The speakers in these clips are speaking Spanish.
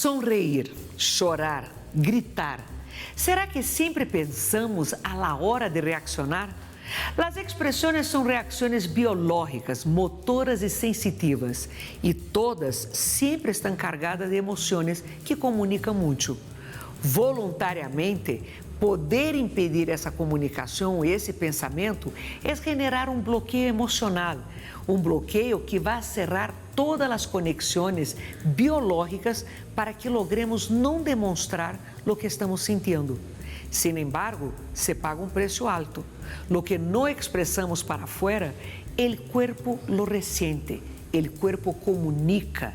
Sonreír, chorar, gritar. ¿Será que siempre pensamos a la hora de reaccionar? Las expresiones son reacciones biológicas, motoras y sensitivas, y todas siempre están cargadas de emociones que comunican mucho. Voluntariamente, poder impedir essa comunicação e esse pensamento é generar um bloqueio emocional, um bloqueio que vai cerrar todas as conexões biológicas para que logremos não demonstrar o que estamos sentindo. Sin embargo, se paga um preço alto. Lo que não expressamos para afuera, el cuerpo lo resiente, el cuerpo comunica.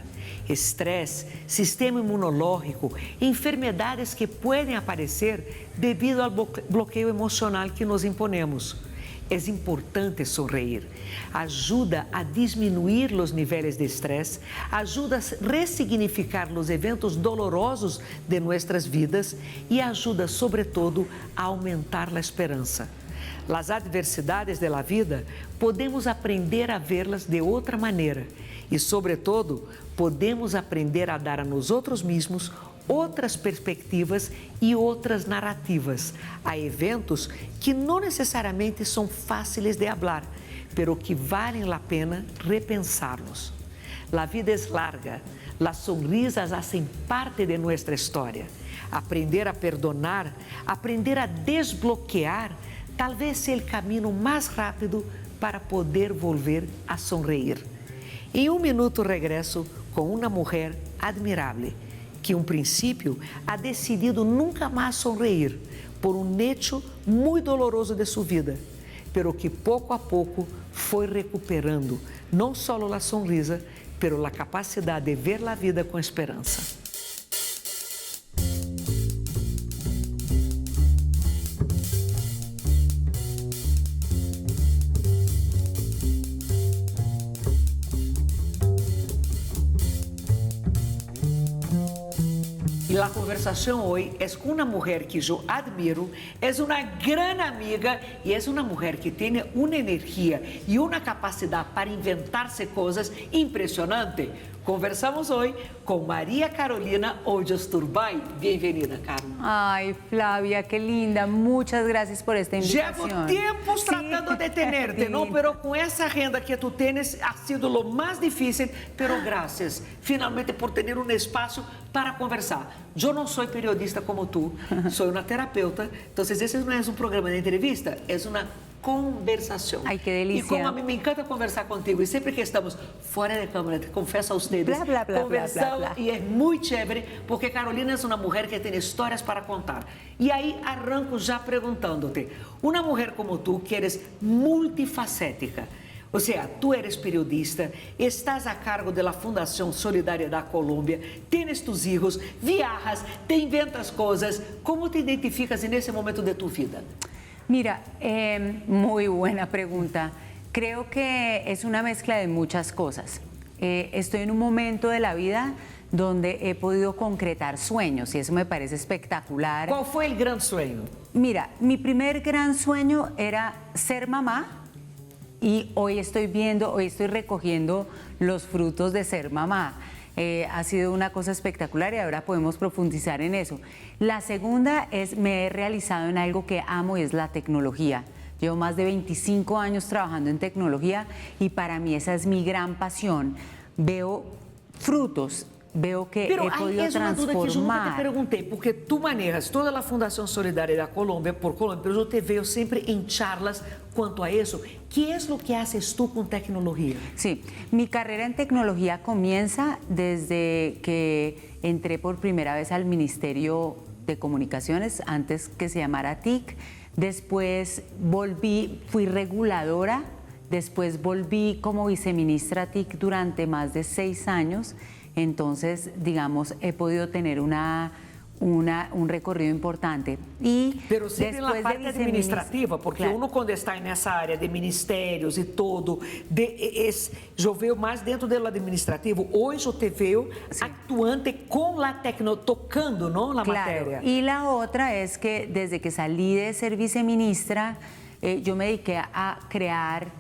Estresse, sistema imunológico, enfermedades que podem aparecer devido ao bloqueio emocional que nos imponemos. É importante sorrir, ajuda a diminuir os níveis de estresse, ajuda a ressignificar os eventos dolorosos de nossas vidas e ajuda, sobretudo, a aumentar a esperança. As adversidades da vida, podemos aprender a vê-las de outra maneira e, sobretudo, podemos aprender a dar a nós outros mesmos outras perspectivas e outras narrativas a eventos que não necessariamente são fáceis de falar, pero que valem a pena repensarlos. A vida é larga, as sonrisas fazem parte de nossa história. Aprender a perdonar, aprender a desbloquear, talvez seja o caminho mais rápido para poder volver a sonreír. Em um minuto regresso com uma mulher admirável, que um princípio ha decidido nunca mais sonreír por um hecho muito doloroso de sua vida, pero que pouco a pouco foi recuperando não só a sonrisa, pero a capacidade de ver a vida com esperança. E a conversação hoje é com uma mulher que eu admiro, é uma grande amiga e é uma mulher que tem uma energia e uma capacidade para inventar-se coisas impressionante. Conversamos hoje com Maria Carolina Hoyos Turbay. Bem-vinda, Caro. Ay, Flavia, qué linda. Muchas gracias por esta invitación. Llevo tiempos tratando de tenerte, ¿no? Pero con esa agenda que tú tienes ha sido lo más difícil, pero gracias finalmente por tener un espacio para conversar. Yo no soy periodista como tú, soy una terapeuta, entonces ese no es un programa de entrevista, es una conversação. Ai, que delícia. E como a mim me encanta conversar contigo, e sempre que estamos fora de câmera, te confesso a ustedes, conversamos e é muito chévere, porque Carolina é uma mulher que tem histórias para contar. E aí arranco já perguntándote, uma mulher como tu, que eres multifacética, ou seja, tu eres periodista, estás a cargo da Fundação Solidariedade Colômbia, tens tus hijos, viajas, te inventas coisas, como te identificas nesse momento de tu vida? Mira, muy buena pregunta. Creo que es una mezcla de muchas cosas. Estoy en un momento de la vida donde he podido concretar sueños y eso me parece espectacular. ¿Cuál fue el gran sueño? Mira, mi primer gran sueño era ser mamá y hoy estoy recogiendo los frutos de ser mamá. Ha sido una cosa espectacular y ahora podemos profundizar en eso. La segunda es, me he realizado en algo que amo y es la tecnología. Llevo más de 25 años trabajando en tecnología y para mí esa es mi gran pasión. Veo frutos, veo que Pero he podido transformar. Pero hay una duda que yo nunca te pregunté, porque tú manejas toda la Fundación Solidariedad Colômbia por Colômbia, pero yo te veo siempre en charlas quanto a eso. ¿Qué es lo que haces tú con tecnología? Sí, mi carrera en tecnología comienza desde que entré por primera vez al Ministerio de Comunicaciones, antes que se llamara TIC. Después fui reguladora, después volví como viceministra TIC durante más de 6 años. Entonces, digamos, he podido tener un recorrido importante. Pero sempre na parte administrativa, porque claro. uno quando está nessa área de ministérios e todo, eu vejo mais dentro do administrativo, hoje eu te vejo actuante com a tecnologia, tocando, não, na matéria. Y la otra es que desde que salí de ser viceministra, yo me dediqué a crear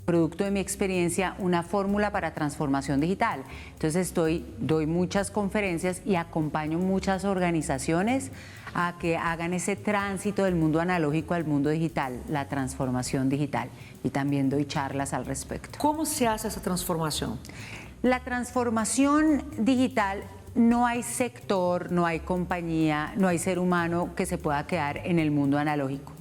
producto de mi experiencia, una fórmula para transformación digital. Entonces doy muchas conferencias y acompaño muchas organizaciones a que hagan ese tránsito del mundo analógico al mundo digital, la transformación digital. Y también doy charlas al respecto. ¿Cómo se hace esa transformación? La transformación digital, no hay sector, no hay compañía, no hay ser humano que se pueda quedar en el mundo analógico.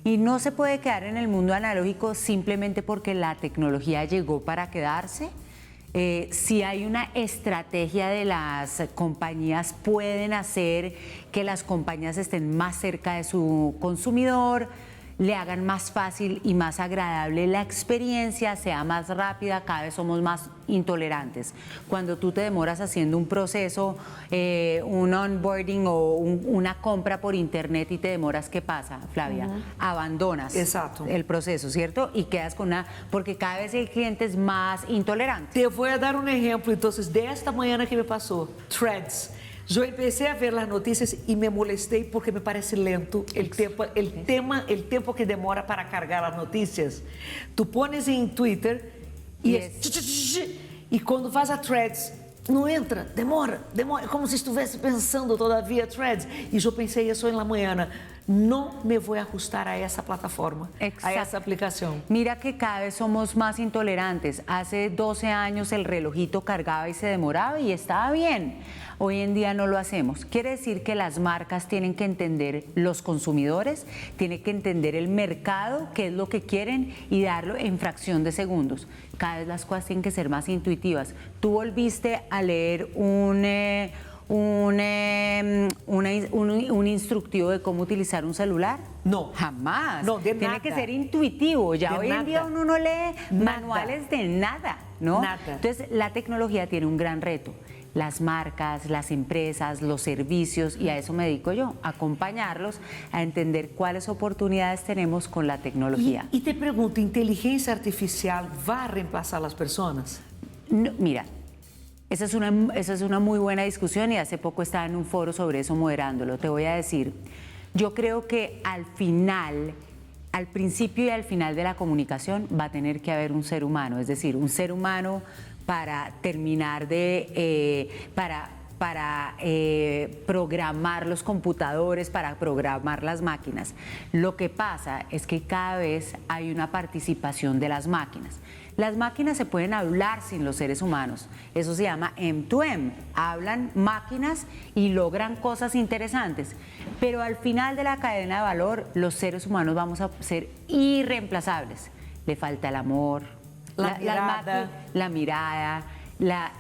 Y no se puede quedar en el mundo analógico simplemente porque la tecnología llegó para quedarse. Si hay una estrategia de las compañías, pueden hacer que las compañías estén más cerca de su consumidor, le hagan más fácil y más agradable la experiencia, sea más rápida. Cada vez somos más intolerantes. Cuando tú te demoras haciendo un proceso, un onboarding o una compra por internet y te demoras, ¿qué pasa, Flavia? Abandonas el proceso, ¿cierto? Y quedas con porque cada vez el cliente es más intolerante. Te voy a dar un ejemplo, entonces, de esta mañana que me pasó, Threads. Yo empecé a ver las noticias y me molesté porque me parece lento el tiempo que demora para cargar las noticias. Tú pones en Twitter y cuando vas a Threads, não entra, demora, como se estivesse pensando todavia Threads. E eu pensei isso na manhã, não me vou ajustar a essa plataforma, a essa aplicação. Mira que cada vez somos más intolerantes. Hace 12 años el relojito cargaba y se demoraba y estaba bien. Hoy en día no lo hacemos. Quiere decir que las marcas tienen que entender los consumidores, tienen que entender el mercado, qué es lo que quieren y darlo en fracción de segundos. Cada vez las cosas tienen que ser más intuitivas. ¿Tú volviste a leer un instructivo de cómo utilizar un celular? No. Jamás. No, de Tiene nada. que ser intuitivo. Ya De hoy en día nada. uno no lee Nada. manuales de nada, ¿no? Nada. Entonces, la tecnología tiene un gran reto. Las marcas, las empresas, los servicios, y a eso me dedico yo, acompañarlos a entender cuáles oportunidades tenemos con la tecnología. Y te pregunto, ¿inteligencia artificial va a reemplazar a las personas? No, mira, esa es una muy buena discusión y hace poco estaba en un foro sobre eso moderándolo. Te voy a decir, yo creo que al principio y al final de la comunicación va a tener que haber un ser humano, es decir, un ser humano para terminar para programar los computadores, para programar las máquinas. Lo que pasa es que cada vez hay una participación de las máquinas. Las máquinas se pueden hablar sin los seres humanos. Eso se llama M2M. Hablan máquinas y logran cosas interesantes. Pero al final de la cadena de valor, los seres humanos vamos a ser irreemplazables. Le falta el amor, la mirada,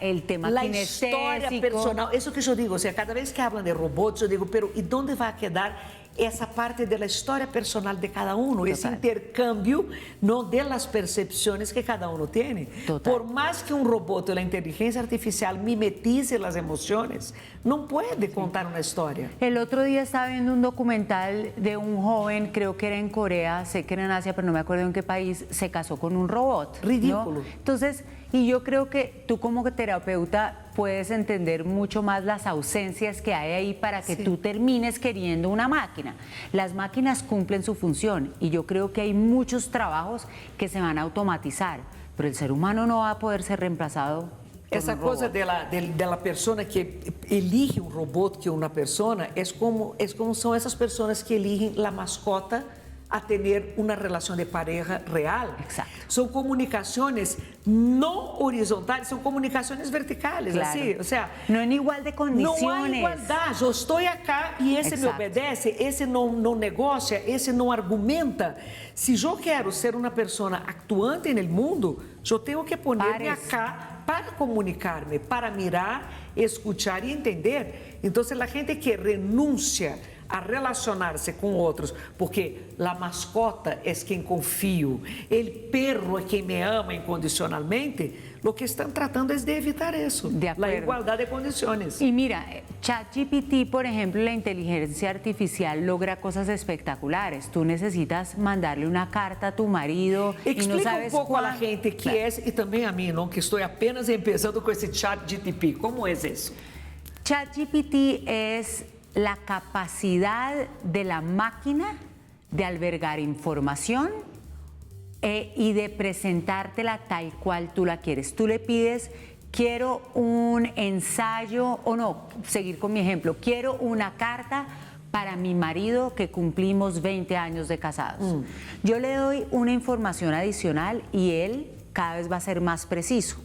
el tema kinestésico. La historia personal. Eso que yo digo, o sea, cada vez que hablan de robots, yo digo, pero ¿y dónde va a quedar essa parte da história personal de cada um, esse intercâmbio, não, de las percepções que cada um tem? Por mais que um robô ou a inteligência artificial mimetize as emoções, não pode contar uma história. El otro día estaba viendo un documental de un joven, creo que era en Corea, sé que era en Asia, pero no me acuerdo en qué país, se casó con un robot. Ridículo. ¿No? Entonces, y yo creo que tú como terapeuta puedes entender mucho más las ausencias que hay ahí para que tú termines queriendo una máquina. Las máquinas cumplen su función y yo creo que hay muchos trabajos que se van a automatizar, pero el ser humano no va a poder ser reemplazado. Essa coisa da pessoa que elige um robô que uma pessoa é como são essas pessoas que eligem a mascota a ter uma relação de pareja real. Exacto. São comunicações não horizontais, são comunicações verticais, claro. assim, ou seja, não é igual de condições. Não há igualdade. Eu estou aqui e esse me obedece, esse não negocia, esse não argumenta. Se eu quero ser uma pessoa actuante no mundo, eu tenho que pôr-me aqui para comunicar-me, para mirar, escutar e entender. Então, a gente que renuncia a relacionar-se com outros, porque a mascota é quem confio, o perro é quem me ama incondicionalmente, o que estão tratando é de evitar isso, a igualdade de condições. Y mira, ChatGPT, por ejemplo, la inteligencia artificial logra cosas espectaculares. Tú necesitas mandarle una carta a tu marido Explica y no sabes um pouco a gente que é, e também a mim, não, que estou apenas começando com esse ChatGPT. Como é isso? ChatGPT es la capacidad de la máquina de albergar información y de presentártela tal cual tú la quieres. Tú le pides, quiero un ensayo, o no, seguir con mi ejemplo, quiero una carta para mi marido que cumplimos 20 años de casados. Yo le doy una información adicional y él cada vez va a ser más preciso.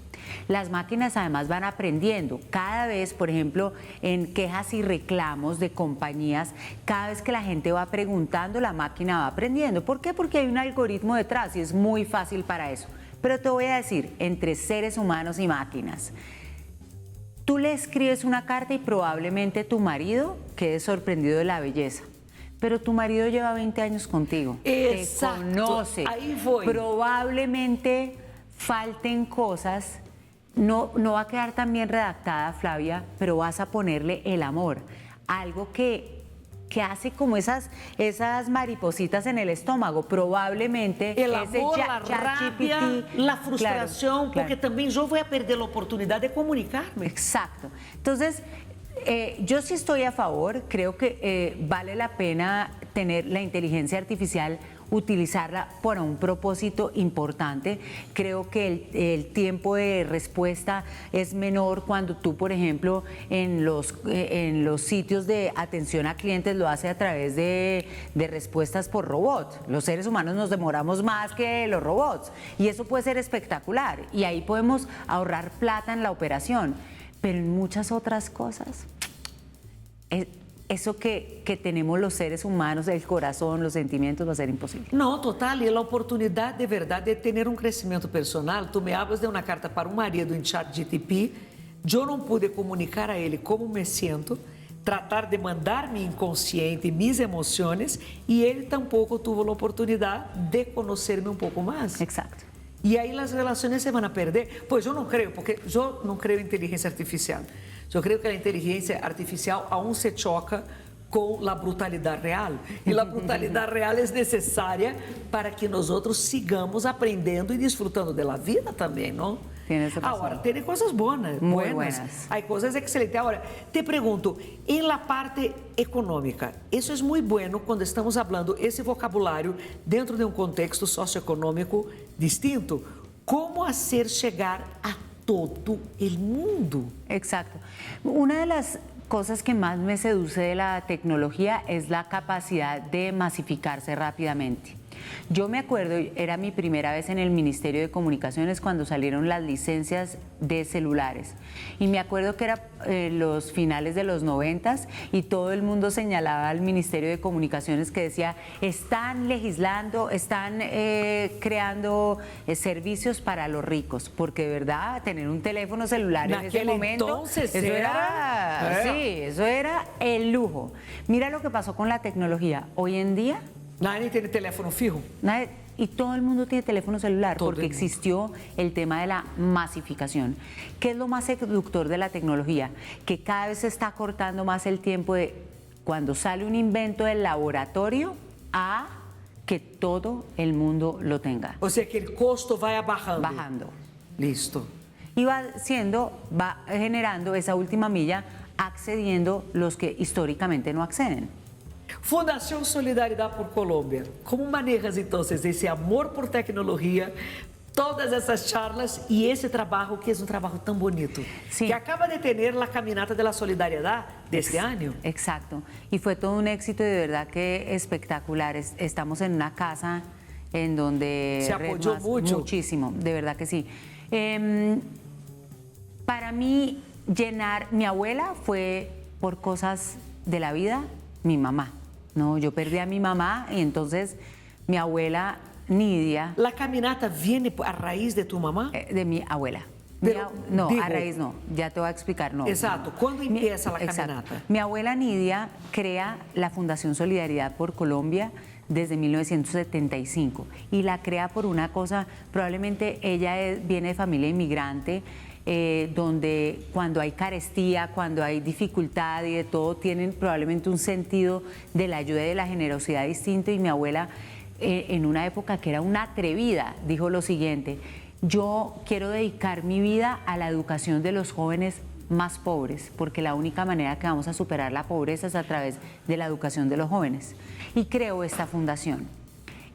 Las máquinas además van aprendiendo. Cada vez, por ejemplo, en quejas y reclamos de compañías, cada vez que la gente va preguntando, la máquina va aprendiendo. ¿Por qué? Porque hay un algoritmo detrás y es muy fácil para eso. Pero te voy a decir, entre seres humanos y máquinas, tú le escribes una carta y probablemente tu marido quede sorprendido de la belleza. Pero tu marido lleva 20 años contigo. Exacto. Te conoce. Ahí voy. Probablemente falten cosas. No va a quedar tan bien redactada, Flavia, pero vas a ponerle el amor. Algo que hace como esas maripositas en el estómago. Probablemente el amor, la rabia, la frustración, claro. porque también yo voy a perder la oportunidad de comunicarme. Exacto. Entonces, yo sí estoy a favor, creo que vale la pena tener la inteligencia artificial, utilizarla para un propósito importante. Creo que el tiempo de respuesta es menor cuando tú, por ejemplo, en los sitios de atención a clientes lo hace a través de respuestas por robot. Los seres humanos nos demoramos más que los robots y eso puede ser espectacular y ahí podemos ahorrar plata en la operación, pero en muchas otras cosas eso que tenemos los seres humanos, el corazón, los sentimientos, va a ser imposible. Não, total, e a oportunidade de verdade de ter crescimento personal. Tu me hablas de uma carta para um marido em ChatGPT, eu não pude comunicar a ele como me sinto, tratar de mandar mi inconsciente, mis emoções, e ele tampouco tuvo a oportunidade de conhecer-me um pouco mais. Exacto. E aí as relações se vão a perder. Pois eu não creio, porque eu não creio em inteligência artificial. Eu creio que a inteligência artificial aún se choca com a brutalidade real. E a brutalidade real é necessária para que nós outros sigamos aprendendo e desfrutando da vida também, não? Agora, tem coisas boas, buenas. Há coisas excelentes. Agora, te pergunto, em la parte econômica, isso é muito bueno quando estamos falando esse vocabulário dentro de um contexto socioeconômico distinto. Como fazer chegar a todo el mundo? Exacto. Una de las cosas que más me seduce de la tecnología es la capacidad de masificarse rápidamente. Yo me acuerdo, era mi primera vez en el Ministerio de Comunicaciones cuando salieron las licencias de celulares. Y me acuerdo que era los finales de los 90s y todo el mundo señalaba al Ministerio de Comunicaciones que decía, están legislando, están creando servicios para los ricos. Porque de verdad, tener un teléfono celular en ese momento, eso era el lujo. Mira lo que pasó con la tecnología. Hoy en día, nadie tiene teléfono fijo. Y todo el mundo tiene teléfono celular porque existió el tema de la masificación. ¿Qué es lo más seductor de la tecnología? Que cada vez se está cortando más el tiempo de cuando sale un invento del laboratorio a que todo el mundo lo tenga. O sea que el costo vaya bajando. Bajando. Listo. Y va generando esa última milla, accediendo los que históricamente no acceden. Fundação Solidariedade por Colômbia. Como manejas, então, esse amor por tecnologia, todas essas charlas e esse trabalho, que é um trabalho tão bonito, que acaba de ter a Caminata de la Solidaridad de este año? Exacto. Y fue todo un éxito de verdad que espectacular. Estamos en una casa en donde... Se apoyó mucho. Muchísimo, de verdad que sí. Para mí, mi abuela fue por cosas de la vida, mi mamá. No, yo perdí a mi mamá y entonces mi abuela Nidia... ¿La caminata viene a raíz de tu mamá? De mi abuela. Pero, no, digo, a raíz no, ya te voy a explicar, no. Exacto, ¿cuándo empieza la caminata? Exacto. Mi abuela Nidia crea la Fundación Solidaridad por Colombia desde 1975 y la crea por una cosa, probablemente ella viene de familia inmigrante, donde cuando hay carestía, cuando hay dificultad y de todo, tienen probablemente un sentido de la ayuda y de la generosidad distinto. Y mi abuela, en una época que era una atrevida, dijo lo siguiente: yo quiero dedicar mi vida a la educación de los jóvenes más pobres, porque la única manera que vamos a superar la pobreza es a través de la educación de los jóvenes. Y creó esta fundación.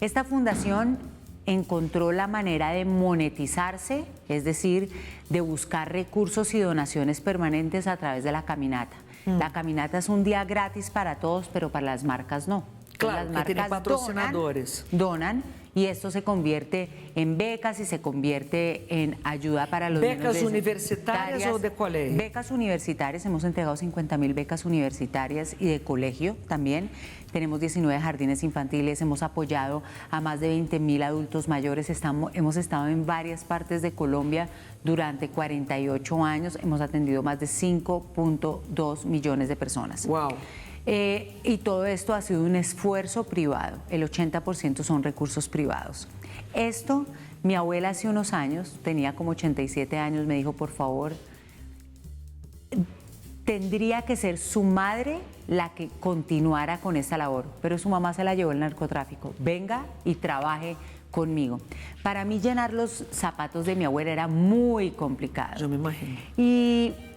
Esta fundación encontró la manera de monetizarse, es decir, de buscar recursos y donaciones permanentes a través de la caminata. La caminata es un día gratis para todos, pero para las marcas no. Claro, las que tienen patrocinadores. Donan y esto se convierte en becas y se convierte en ayuda para los niños. ¿Becas universitarias o de colegio? Becas universitarias, hemos entregado 50.000 becas universitarias y de colegio también. Tenemos 19 jardines infantiles, hemos apoyado a más de 20.000 adultos mayores, hemos estado en varias partes de Colombia durante 48 años, hemos atendido más de 5.2 millones de personas. Wow. Y todo esto ha sido un esfuerzo privado, el 80% son recursos privados. Esto, mi abuela hace unos años, tenía como 87 años, me dijo, por favor, tendría que ser su madre la que continuara con esta labor, pero su mamá se la llevó el narcotráfico. Venga y trabaje conmigo. Para mí llenar los zapatos de mi abuela era muy complicado. Yo me imagino.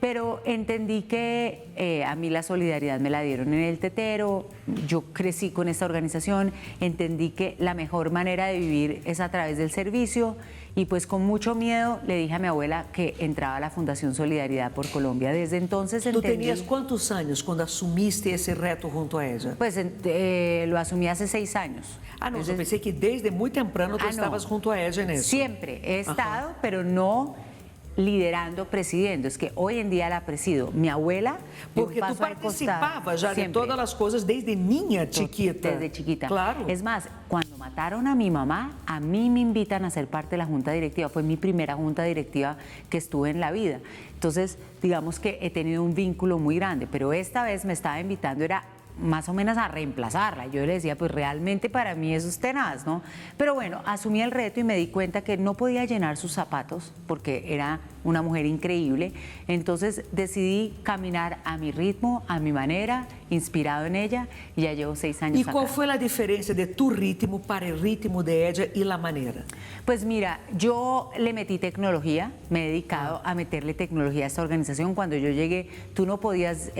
Pero entendí que a mí la solidaridad me la dieron en el tetero, yo crecí con esta organización, entendí que la mejor manera de vivir es a través del servicio y pues con mucho miedo le dije a mi abuela que entraba a la Fundación Solidaridad por Colombia. Desde entonces entendí... ¿Tú tenías cuántos años cuando asumiste ese reto junto a ella? Pues lo asumí hace 6 años. Ah, no, yo pensé que desde muy temprano tú estabas junto a ella en eso. Siempre he estado, pero no liderando, presidiendo. Es que hoy en día la presido mi abuela. Porque tú participabas ya de todas las cosas desde niña chiquita. Desde chiquita. Claro. Es más, cuando mataron a mi mamá, a mí me invitan a ser parte de la junta directiva. Fue mi primera junta directiva que estuve en la vida. Entonces, digamos que he tenido un vínculo muy grande, pero esta vez me estaba invitando, era más o menos a reemplazarla. Yo le decía, pues realmente para mí eso es tenaz, ¿no? Pero bueno, asumí el reto y me di cuenta que no podía llenar sus zapatos porque era una mujer increíble. Entonces decidí caminar a mi ritmo, a mi manera, inspirado en ella, y ya llevo 6 años acá. ¿Y cuál fue la diferencia de tu ritmo para el ritmo de ella y la manera? Pues mira, yo le metí tecnología, me he dedicado a meterle tecnología a esta organización. Cuando yo llegué, tú no podías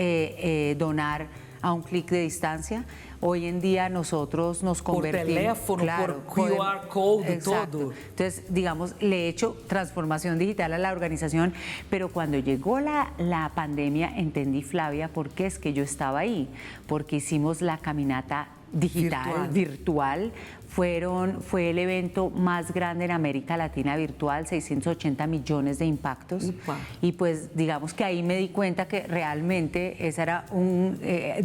donar a un clic de distancia. Hoy en día nosotros nos convertimos... Por teléfono, claro, por QR code, exacto, todo. Entonces, digamos, le he hecho transformación digital a la organización, pero cuando llegó la pandemia entendí, Flavia, por qué es que yo estaba ahí. Porque hicimos la caminata digital, virtual. Fue el evento más grande en América Latina virtual, 680 millones de impactos. Upa. Y pues digamos que ahí me di cuenta que realmente ese era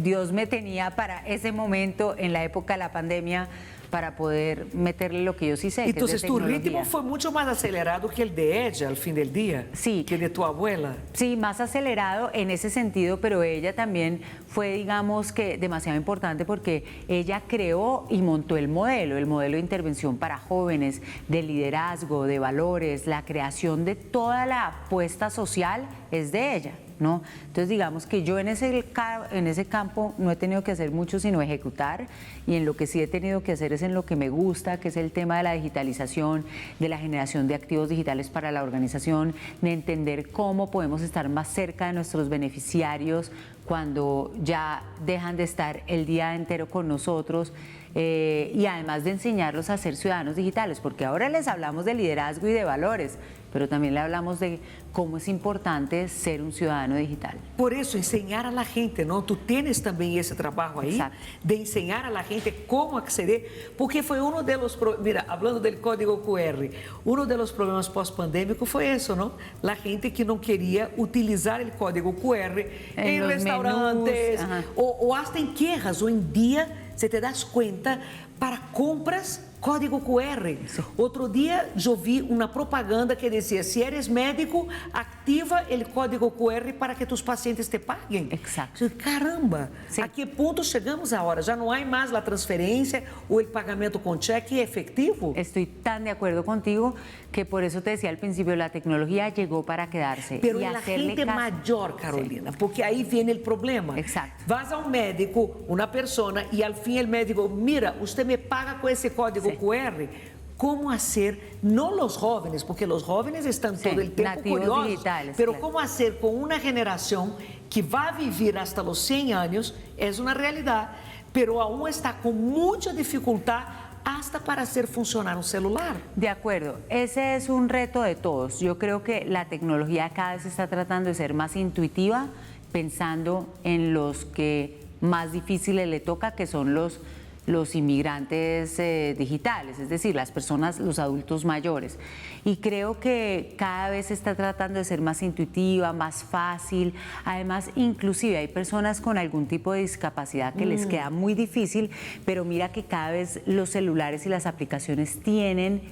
Dios me tenía para ese momento en la época de la pandemia para poder meterle lo que yo sí sé. Entonces, tu ritmo fue mucho más acelerado que el de ella al fin del día. Sí. Que de tu abuela. Sí, más acelerado en ese sentido, pero ella también fue, digamos que, demasiado importante porque ella creó y montó el modelo de intervención para jóvenes, de liderazgo, de valores, la creación de toda la apuesta social es de ella, ¿no? Entonces, digamos que yo en ese campo no he tenido que hacer mucho sino ejecutar, y en lo que sí he tenido que hacer es en lo que me gusta, que es el tema de la digitalización, de la generación de activos digitales para la organización, de entender cómo podemos estar más cerca de nuestros beneficiarios cuando ya dejan de estar el día entero con nosotros, y además de enseñarlos a ser ciudadanos digitales, porque ahora les hablamos de liderazgo y de valores, pero también le hablamos de cómo es importante ser un ciudadano digital. Por eso, enseñar a la gente, ¿no? Tú tienes también ese trabajo ahí, exacto, de enseñar a la gente cómo acceder, porque fue uno de los, mira, hablando del código QR, uno de los problemas pós-pandémicos fue eso, ¿no? La gente que no quería utilizar el código QR en restaurantes, o hasta en quejas. Hoy en día, se te das cuenta, para compras, código QR. Outro dia, eu vi uma propaganda que dizia, se eres médico, activa o código QR para que tus pacientes te paguen. Exacto. Caramba, Sim. a que ponto chegamos agora? Já não há mais a transferência ou o pagamento com cheque efectivo? Estoy tan de acuerdo contigo que por eso te decía al principio, la tecnología llegó para quedarse. Pero y la hacerle gente caso. mayor, Carolina, Sí. porque ahí viene el problema. Exacto. Vas a un médico, una persona, y al fin el médico, mira, usted me paga con ese código Sí. QR. ¿Cómo hacer, no los jóvenes, porque los jóvenes están Sí, todo el tiempo nativos curiosos, digitales, pero claro. cómo hacer con una generación que va a vivir hasta los 100 años, es una realidad, pero aún está con mucha dificultad hasta para hacer funcionar un celular. De acuerdo, ese es un reto de todos. Yo creo que la tecnología cada vez está tratando de ser más intuitiva, pensando en los que más difíciles le toca, que son los inmigrantes digitales, es decir, las personas, los adultos mayores. Y creo que cada vez se está tratando de ser más intuitiva, más fácil. Además, inclusive hay personas con algún tipo de discapacidad que les queda muy difícil, pero mira que cada vez los celulares y las aplicaciones tienen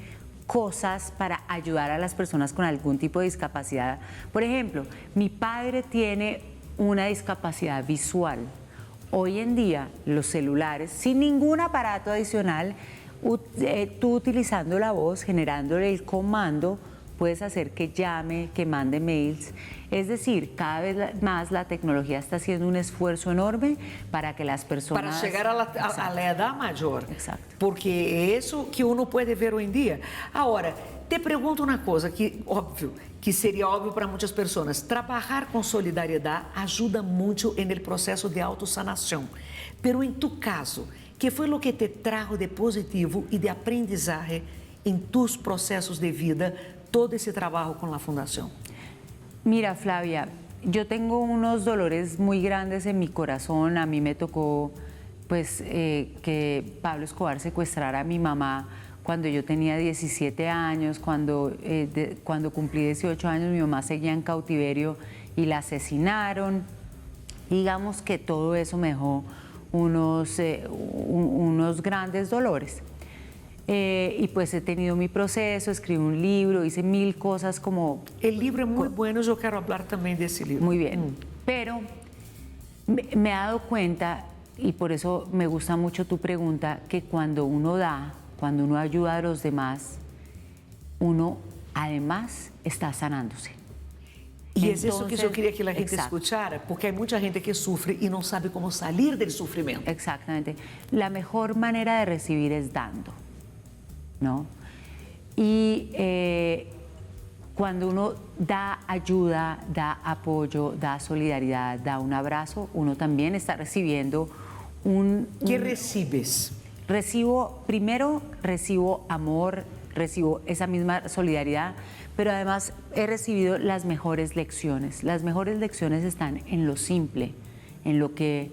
cosas para ayudar a las personas con algún tipo de discapacidad. Por ejemplo, mi padre tiene una discapacidad visual. Hoy en día los celulares, sin ningún aparato adicional, tú utilizando la voz, generándole el comando, puedes hacer que llame, que mande mails. Es decir, cada vez más la tecnología está haciendo un esfuerzo enorme para que las personas... Para llegar a la edad mayor. Exacto. Porque es eso que uno puede ver hoy en día. Ahora, te pregunto una cosa que, óbvio, que seria óbvio para muitas pessoas. Trabalhar com solidariedade ajuda muito no processo de autosanação. Pero em tu caso, que foi o que te trajo de positivo e de aprendizagem em tus processos de vida, todo esse trabalho com a fundação? Mira, Flavia, yo tengo unos dolores muy grandes en mi corazón. A mí me tocó pues, que Pablo Escobar secuestrara a mi mamá cuando yo tenía 17 años, cuando cumplí 18 años mi mamá seguía en cautiverio y la asesinaron. Digamos que todo eso me dejó unos grandes dolores. Y pues he tenido mi proceso, escribí un libro, hice 1000 cosas como... El libro es muy bueno, yo quiero hablar también de ese libro. Muy bien, pero me he dado cuenta, y por eso me gusta mucho tu pregunta, que cuando uno da, cuando uno ayuda a los demás, uno además está sanándose. Y es eso que yo quería que la gente exacto. escuchara, porque hay mucha gente que sufre y no sabe cómo salir del sufrimiento. Exactamente. La mejor manera de recibir es dando, ¿no? Y cuando uno da ayuda, da apoyo, da solidaridad, da un abrazo, uno también está recibiendo ¿Qué recibes? Primero recibo amor, recibo esa misma solidaridad, pero además he recibido las mejores lecciones. Las mejores lecciones están en lo simple, en lo que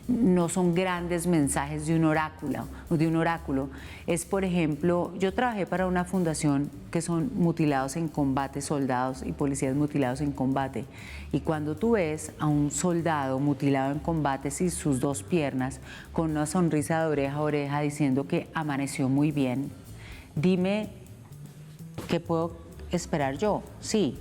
no son grandes mensajes de un oráculo. Es, por ejemplo, yo trabajé para una fundación que son mutilados en combate, soldados y policías mutilados en combate. Y cuando tú ves a un soldado mutilado en combate sin sus 2 piernas, con una sonrisa de oreja a oreja diciendo que amaneció muy bien, dime, ¿qué puedo esperar yo? Sí,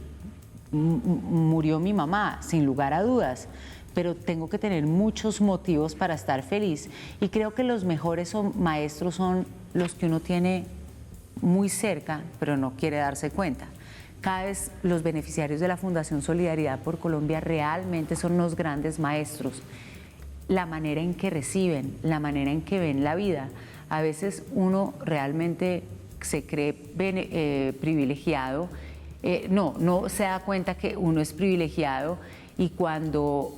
murió mi mamá, sin lugar a dudas, pero tengo que tener muchos motivos para estar feliz. Y creo que los mejores maestros son los que uno tiene muy cerca, pero no quiere darse cuenta. Cada vez los beneficiarios de la Fundación Solidaridad por Colombia realmente son los grandes maestros. La manera en que reciben, la manera en que ven la vida. A veces uno realmente se cree privilegiado, no se da cuenta que uno es privilegiado, y cuando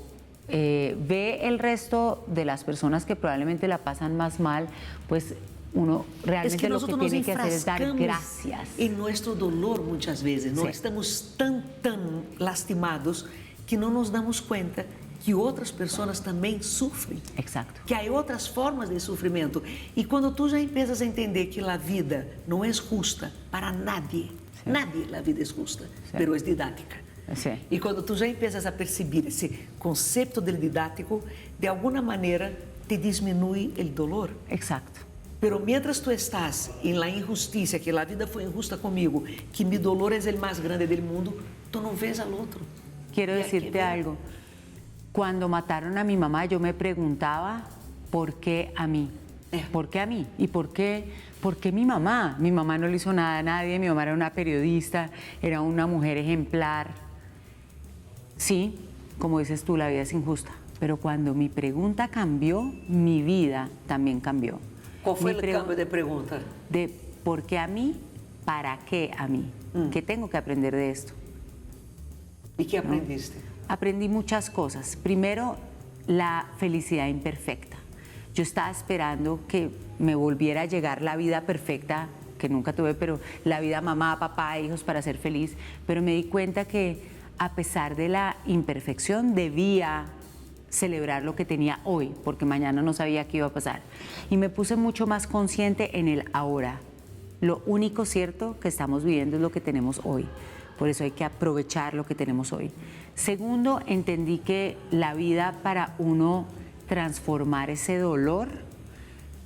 ve el resto de las personas que probablemente la pasan más mal, pues uno realmente lo que tiene que hacer es dar gracias. En nuestro dolor muchas veces, ¿no? Sí. Estamos tan lastimados que no nos damos cuenta que otras personas también sufren. Exacto. Que hay otras formas de sufrimiento. Y cuando tú ya empiezas a entender que la vida no es justa para nadie, sí. Nadie la vida es justa, sí. Pero es didáctica. Sí. Y cuando tú ya empiezas a percibir ese concepto del didáctico, de alguna manera te disminuye el dolor. Exacto. Pero mientras tú estás en la injusticia, que la vida fue injusta conmigo, que mi dolor es el más grande del mundo, tú no ves al otro. Quiero decirte algo. Cuando mataron a mi mamá, yo me preguntaba, ¿por qué a mí? ¿Por qué a mí? ¿Y por qué mi mamá? Mi mamá no le hizo nada a nadie, mi mamá era una periodista, era una mujer ejemplar. Sí, como dices tú, la vida es injusta, pero cuando mi pregunta cambió, mi vida también cambió. ¿Cuál fue el cambio de pregunta? De ¿por qué a mí? ¿Para qué a mí? ¿Qué tengo que aprender de esto? ¿Y qué aprendiste? Aprendí muchas cosas. Primero, la felicidad imperfecta. Yo estaba esperando que me volviera a llegar la vida perfecta, que nunca tuve, pero la vida mamá, papá, hijos para ser feliz. Pero me di cuenta que a pesar de la imperfección debía celebrar lo que tenía hoy, porque mañana no sabía qué iba a pasar. Y me puse mucho más consciente en el ahora. Lo único cierto que estamos viviendo es lo que tenemos hoy. Por eso hay que aprovechar lo que tenemos hoy. Segundo, entendí que la vida, para uno transformar ese dolor,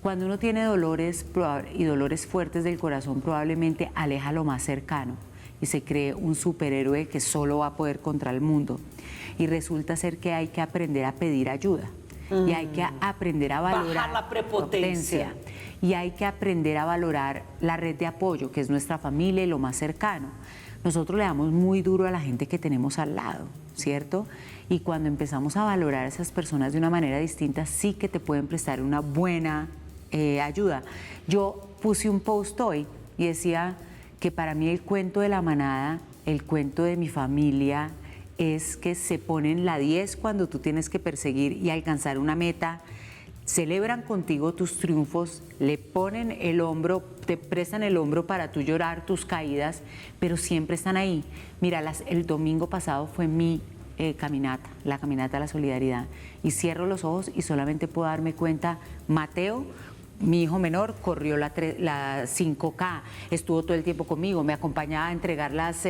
cuando uno tiene dolores y dolores fuertes del corazón, probablemente aleja lo más cercano y se cree un superhéroe que solo va a poder contra el mundo. Y resulta ser que hay que aprender a pedir ayuda y hay que aprender a valorar bajar la prepotencia. Y hay que aprender a valorar la red de apoyo, que es nuestra familia y lo más cercano. Nosotros le damos muy duro a la gente que tenemos al lado, ¿cierto? Y cuando empezamos a valorar a esas personas de una manera distinta, sí que te pueden prestar una buena ayuda. Yo puse un post hoy y decía que para mí el cuento de la manada, el cuento de mi familia, es que se ponen la 10 cuando tú tienes que perseguir y alcanzar una meta, celebran contigo tus triunfos, le ponen el hombro, te prestan el hombro para tú llorar tus caídas, pero siempre están ahí. Mira, el domingo pasado fue mi caminata, la caminata de la solidaridad, y cierro los ojos y solamente puedo darme cuenta, Mateo, mi hijo menor, corrió la 5K, estuvo todo el tiempo conmigo, me acompañaba a entregar las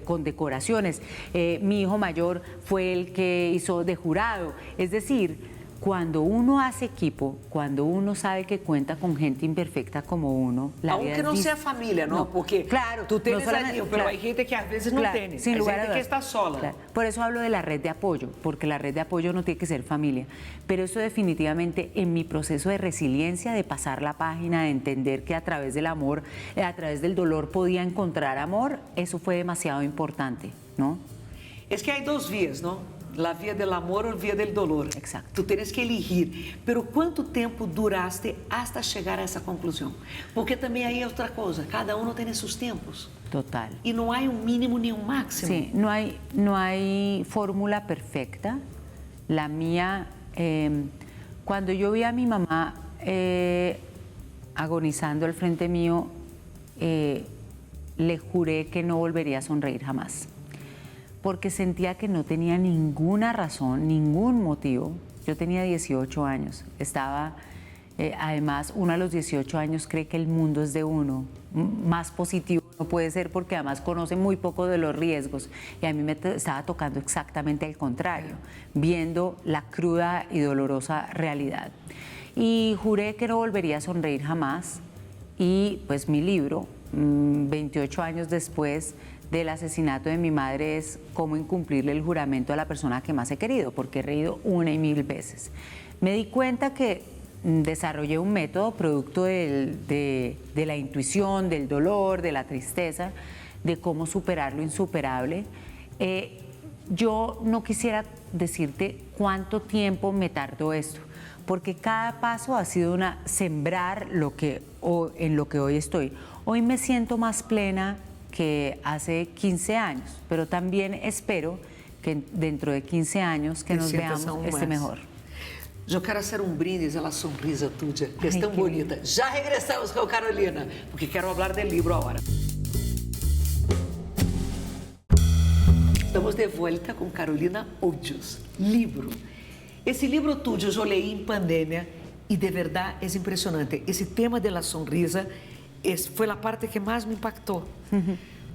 condecoraciones. Mi hijo mayor fue el que hizo de jurado. Es decir, cuando uno hace equipo, cuando uno sabe que cuenta con gente imperfecta como uno, la vida aunque no sea familia, ¿no? Porque claro, tú tienes no solamente, a pero claro, hay gente que a veces no claro, tiene, sin hay lugar a gente que dudas. está sola. Claro. Por eso hablo de la red de apoyo, porque la red de apoyo no tiene que ser familia. Pero eso definitivamente en mi proceso de resiliencia, de pasar la página, de entender que a través del amor, a través del dolor podía encontrar amor, eso fue demasiado importante, ¿no? Es que hay dos vías, ¿no? La vía del amor o la vía del dolor. Exacto. Tú tienes que elegir. Pero ¿cuánto tiempo duraste hasta llegar a esa conclusión? Porque también hay otra cosa, cada uno tiene sus tiempos. Total. Y no hay un mínimo ni un máximo. Sí, no hay fórmula perfecta. La mía, cuando yo vi a mi mamá agonizando al frente mío, le juré que no volvería a sonreír jamás, porque sentía que no tenía ninguna razón, ningún motivo. Yo tenía 18 años, además, uno a los 18 años cree que el mundo es de uno, más positivo no puede ser, porque además conoce muy poco de los riesgos, y a mí me estaba tocando exactamente al contrario, viendo la cruda y dolorosa realidad. Y juré que no volvería a sonreír jamás, y pues mi libro, 28 años después del asesinato de mi madre, es cómo incumplirle el juramento a la persona que más he querido, porque he reído una y mil veces. Me di cuenta que desarrollé un método producto de la intuición, del dolor, de la tristeza, de cómo superar lo insuperable. Yo no quisiera decirte cuánto tiempo me tardó esto, porque cada paso ha sido sembrar en lo que hoy estoy. Hoy me siento más plena que hace 15 años, pero también espero que dentro de 15 años que nos veamos mejor. Yo quiero hacer un brindis a la sonrisa tuya, que es Ay, tan qué bonita. Ya regresamos con Carolina, porque quiero hablar del libro ahora. Estamos de vuelta com Carolina Hoyos, livro. Esse livro tuyo eu leí em pandemia e de verdade é impressionante. Esse tema da sonrisa foi a parte que mais me impactou.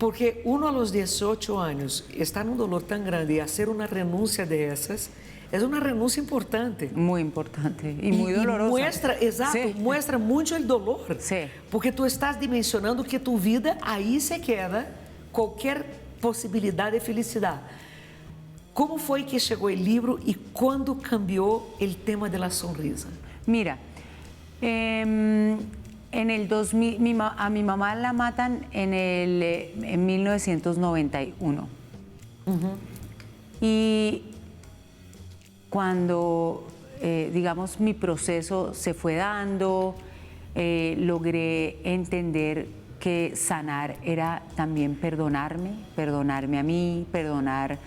Porque uno a los 18 anos está num dolor tão grande e fazer uma renúncia dessas é uma renúncia importante. Muy importante y muy dolorosa. Muestra, exato, Sí. muestra muito o dolor. Sí. Porque tu estás dimensionando que tu vida aí se queda qualquer possibilidade de felicidade. Como foi que chegou o livro e quando cambiou o tema da sonrisa? Mira, en el 2000, a mi mamá la matan en 1991. Y cuando, digamos, mi proceso se fue dando, logré entender que sanar era también perdonarme a mí, perdonar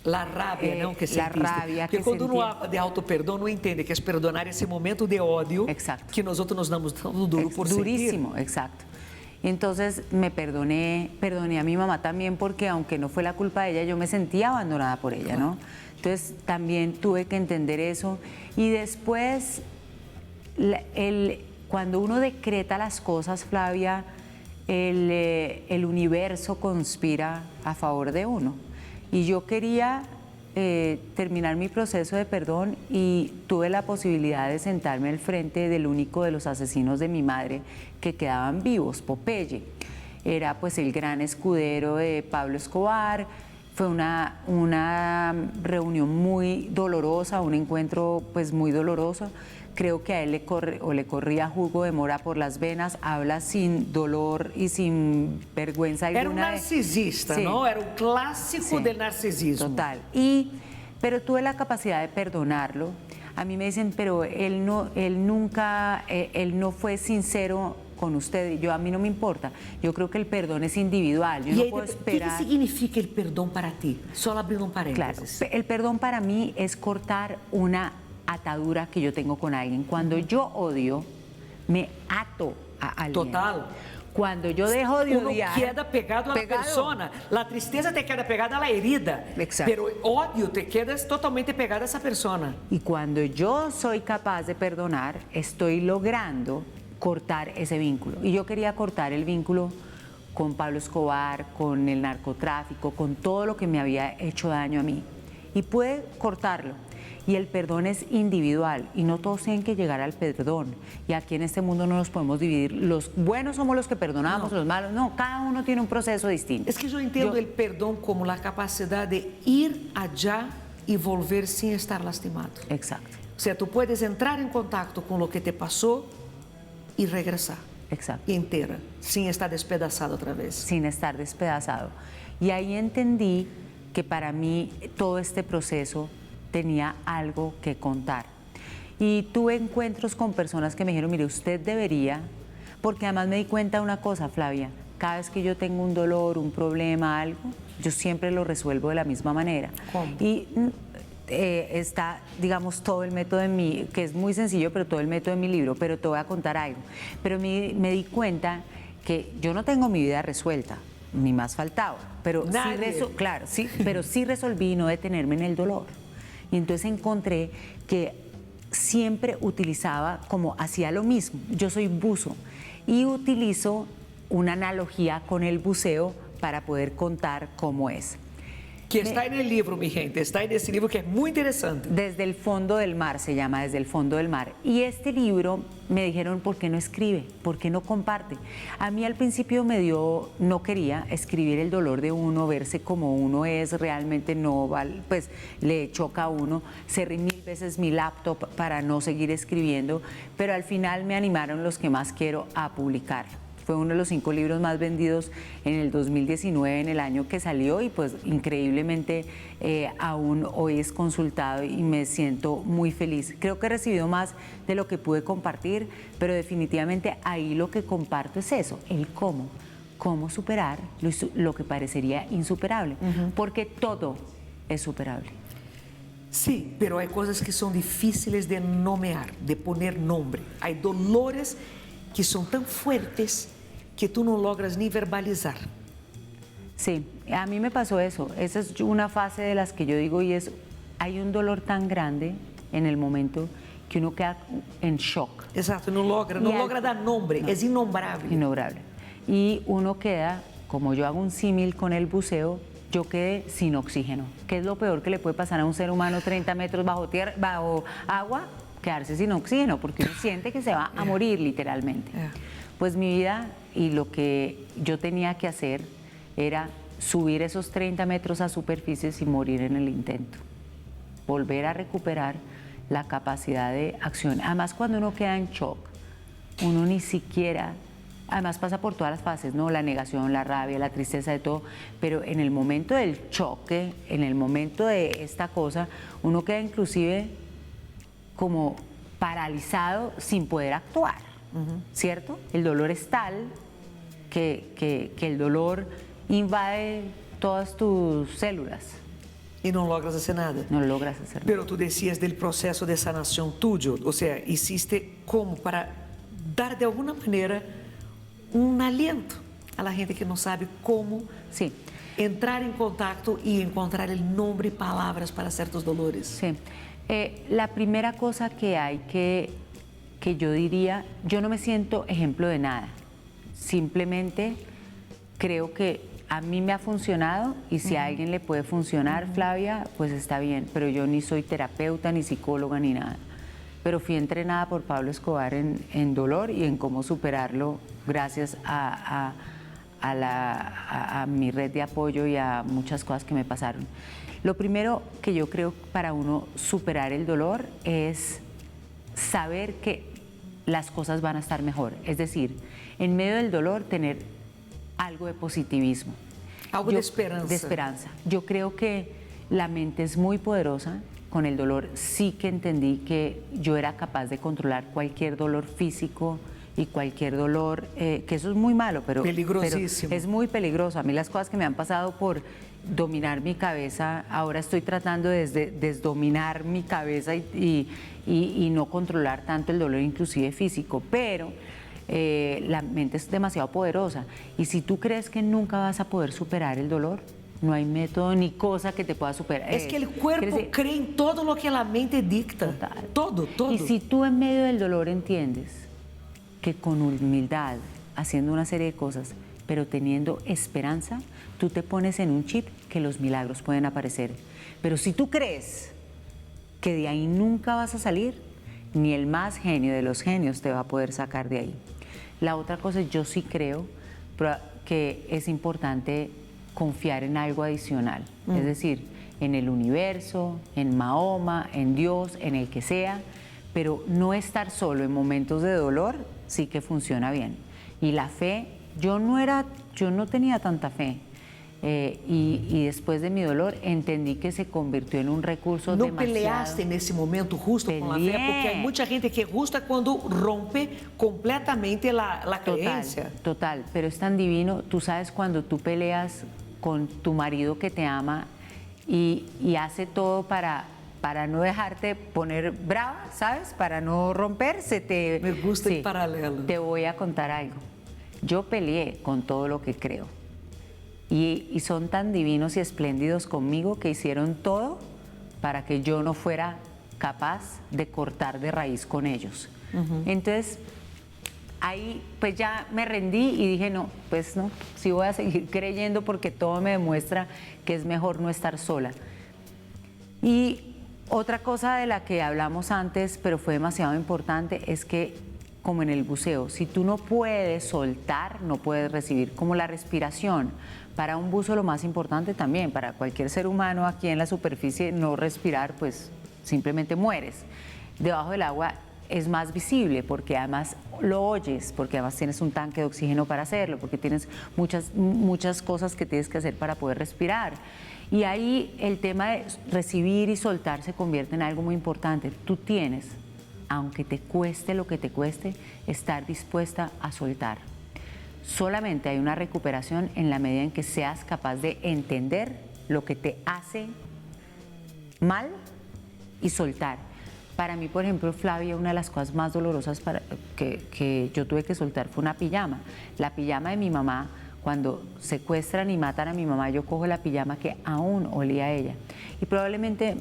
La rabia, não, que la sentiste. rabia Porque que quando não sentía. há de auto-perdão, não entende que é perdonar esse momento de ódio Exacto. que nós outros nos damos tão duro Es por durísimo, exacto. Y entonces me perdoné a mi mamá también porque aunque no fue la culpa de ella, yo me sentía abandonada por ella, ¿no? Entonces también tuve que entender eso y después cuando uno decreta las cosas, Flavia, el universo conspira a favor de uno. Y yo quería terminar mi proceso de perdón y tuve la posibilidad de sentarme al frente del único de los asesinos de mi madre que quedaban vivos, Popeye. Era pues el gran escudero de Pablo Escobar. Fue una reunión muy dolorosa, un encuentro pues muy doloroso. Creo que a él le corría jugo de mora por las venas, habla sin dolor y sin vergüenza alguna. Era un narcisista, Sí. ¿no? Era un clásico Sí, del narcisismo. Total. Pero tuve la capacidad de perdonarlo. A mí me dicen, pero él no fue sincero con usted. A mí no me importa. Yo creo que el perdón es individual. Yo E no aí, puedo o que esperar. significa el perdão para ti? Só abrindo um Claro, parênteses. el perdón para mí es cortar una atadura que yo tengo con alguien. Cuando yo odio, me ato a alguien. Total. Cuando yo dejo de Uno odiar, queda pegado a la persona. La tristeza te queda pegada a la herida. Exacto. Pero odio te quedas totalmente pegada a esa persona. y cuando yo soy capaz de perdonar, estoy logrando cortar ese vínculo. Y yo quería cortar el vínculo con Pablo Escobar, con el narcotráfico, con todo lo que me había hecho daño a mí. Y pude cortarlo. Y el perdón es individual y no todos tienen que llegar al perdón. Y aquí en este mundo no nos podemos dividir. Los buenos somos los que perdonamos, los malos no. Cada uno tiene un proceso distinto. Es que yo entiendo el perdón como la capacidad de ir allá y volver sin estar lastimado. Exacto, O sea, tú puedes entrar en contacto con lo que te pasó y regresar exacto. entera, sin estar despedazado otra vez. Sin estar despedazado. Y ahí entendí que para mí todo este proceso tenía algo que contar. Y tuve encuentros con personas que me dijeron, mire, usted debería, porque además me di cuenta de una cosa, Flavia, cada vez que yo tengo un dolor, un problema, algo, yo siempre lo resuelvo de la misma manera. ¿Cómo? Y está, digamos, todo el método en mi, que es muy sencillo, pero todo el método en mi libro, pero te voy a contar algo. Pero me di cuenta que yo no tengo mi vida resuelta, ni más faltaba, pero claro, sí, pero sí resolví no detenerme en el dolor. Y entonces encontré que siempre utilizaba, como hacía lo mismo, yo soy buzo y utilizo una analogía con el buceo para poder contar cómo es. Que está en el libro, mi gente, está en ese libro que es muy interesante. Desde el fondo del mar, se llama Desde el fondo del mar. Y este libro me dijeron, ¿por qué no escribe? ¿Por qué no comparte? A mí al principio no quería escribir el dolor de uno, verse como uno es, realmente no, pues le choca a uno. Cerré 1000 veces mi laptop para no seguir escribiendo, pero al final me animaron los que más quiero a publicar. Fue uno de los 5 libros más vendidos en el 2019, en el año que salió, y pues increíblemente aún hoy es consultado y me siento muy feliz. Creo que he recibido más de lo que pude compartir, pero definitivamente ahí lo que comparto es eso, el cómo superar lo que parecería insuperable, porque todo es superable. Sí, pero hay cosas que son difíciles de nomear, de poner nombre. Hay dolores que son tan fuertes que tú no logras ni verbalizar. Sí, a mí me pasó eso. Esa es una fase de las que yo digo y es, hay un dolor tan grande en el momento que uno queda en shock. Exacto, no logra dar nombre, es innombrable. Innombrable. Y uno queda, como yo hago un símil con el buceo, yo quedé sin oxígeno. ¿Qué es lo peor que le puede pasar a un ser humano 30 metros bajo agua? Quedarse sin oxígeno, porque uno siente que se va a morir literalmente. Pues mi vida y lo que yo tenía que hacer era subir esos 30 metros a superficie sin morir en el intento. Volver a recuperar la capacidad de acción. Además, cuando uno queda en shock, uno ni siquiera, además pasa por todas las fases, ¿no? La negación, la rabia, la tristeza, de todo, pero en el momento del choque, en el momento de esta cosa, uno queda inclusive como paralizado sin poder actuar, ¿cierto? El dolor es tal que el dolor invade todas tus células. e não logras fazer nada. No logras hacer nada. Pero tú decías del proceso de sanación tuyo, o sea, hiciste como para dar de alguna manera un aliento a la gente que no sabe cómo Sí, entrar en contacto y encontrar el nombre y palabras para ciertos dolores. sí. La primera cosa que hay que yo diría, yo no me siento ejemplo de nada. Simplemente creo que a mí me ha funcionado y si a alguien le puede funcionar, Flavia, pues está bien. Pero yo ni soy terapeuta, ni psicóloga, ni nada. Pero fui entrenada por Pablo Escobar en dolor y en cómo superarlo gracias a mi red de apoyo y a muchas cosas que me pasaron. Lo primero que yo creo para uno superar el dolor es saber que las cosas van a estar mejor. Es decir, en medio del dolor tener algo de positivismo. Algo de esperanza. De esperanza. Yo creo que la mente es muy poderosa. Con el dolor sí que entendí que yo era capaz de controlar cualquier dolor físico y cualquier dolor, que eso es muy malo, pero peligrosísimo. Es muy peligroso. A mí las cosas que me han pasado por dominar mi cabeza, ahora estoy tratando de desdominar mi cabeza y no controlar tanto el dolor, inclusive físico, pero la mente es demasiado poderosa y si tú crees que nunca vas a poder superar el dolor, no hay método ni cosa que te pueda superar. Es que el cuerpo cree en todo lo que la mente dicta. Total. Todo. Y si tú en medio del dolor entiendes que con humildad, haciendo una serie de cosas, pero teniendo esperanza, tú te pones en un chip que los milagros pueden aparecer. Pero si tú crees que de ahí nunca vas a salir, ni el más genio de los genios te va a poder sacar de ahí. La otra cosa, yo sí creo que es importante confiar en algo adicional, es decir, en el universo, en Mahoma, en Dios, en el que sea, pero no estar solo en momentos de dolor sí que funciona bien. Y la fe, yo no tenía tanta fe. Y después de mi dolor entendí que se convirtió en un recurso No demasiado... peleaste nesse momento justo com a fé, porque há muita gente que justo é quando rompe completamente la creencia. Total, pero es tan divino. Tú sabes cuando tú peleas con tu marido que te ama y hace todo para no dejarte poner brava, ¿sabes? Para no romperse. Me gusta el paralelo. Te voy a contar algo. Yo peleé con todo lo que creo. Y son tan divinos y espléndidos conmigo que hicieron todo para que yo no fuera capaz de cortar de raíz con ellos. Entonces, ahí pues ya me rendí y dije, no, pues no, sí voy a seguir creyendo porque todo me demuestra que es mejor no estar sola. Y otra cosa de la que hablamos antes, pero fue demasiado importante, es que como en el buceo, si tú no puedes soltar, no puedes recibir, como la respiración. Para un buzo lo más importante también, para cualquier ser humano aquí en la superficie, no respirar, pues simplemente mueres. Debajo del agua es más visible porque además lo oyes, porque además tienes un tanque de oxígeno para hacerlo, porque tienes muchas cosas que tienes que hacer para poder respirar. Y ahí el tema de recibir y soltar se convierte en algo muy importante. Tú tienes, aunque te cueste lo que te cueste, estar dispuesta a soltar. Solamente hay una recuperación en la medida en que seas capaz de entender lo que te hace mal y soltar. Para mí, por ejemplo, Flavia, una de las cosas más dolorosas que yo tuve que soltar fue una pijama. La pijama de mi mamá, cuando secuestran y matan a mi mamá, yo cojo la pijama que aún olía a ella. Y probablemente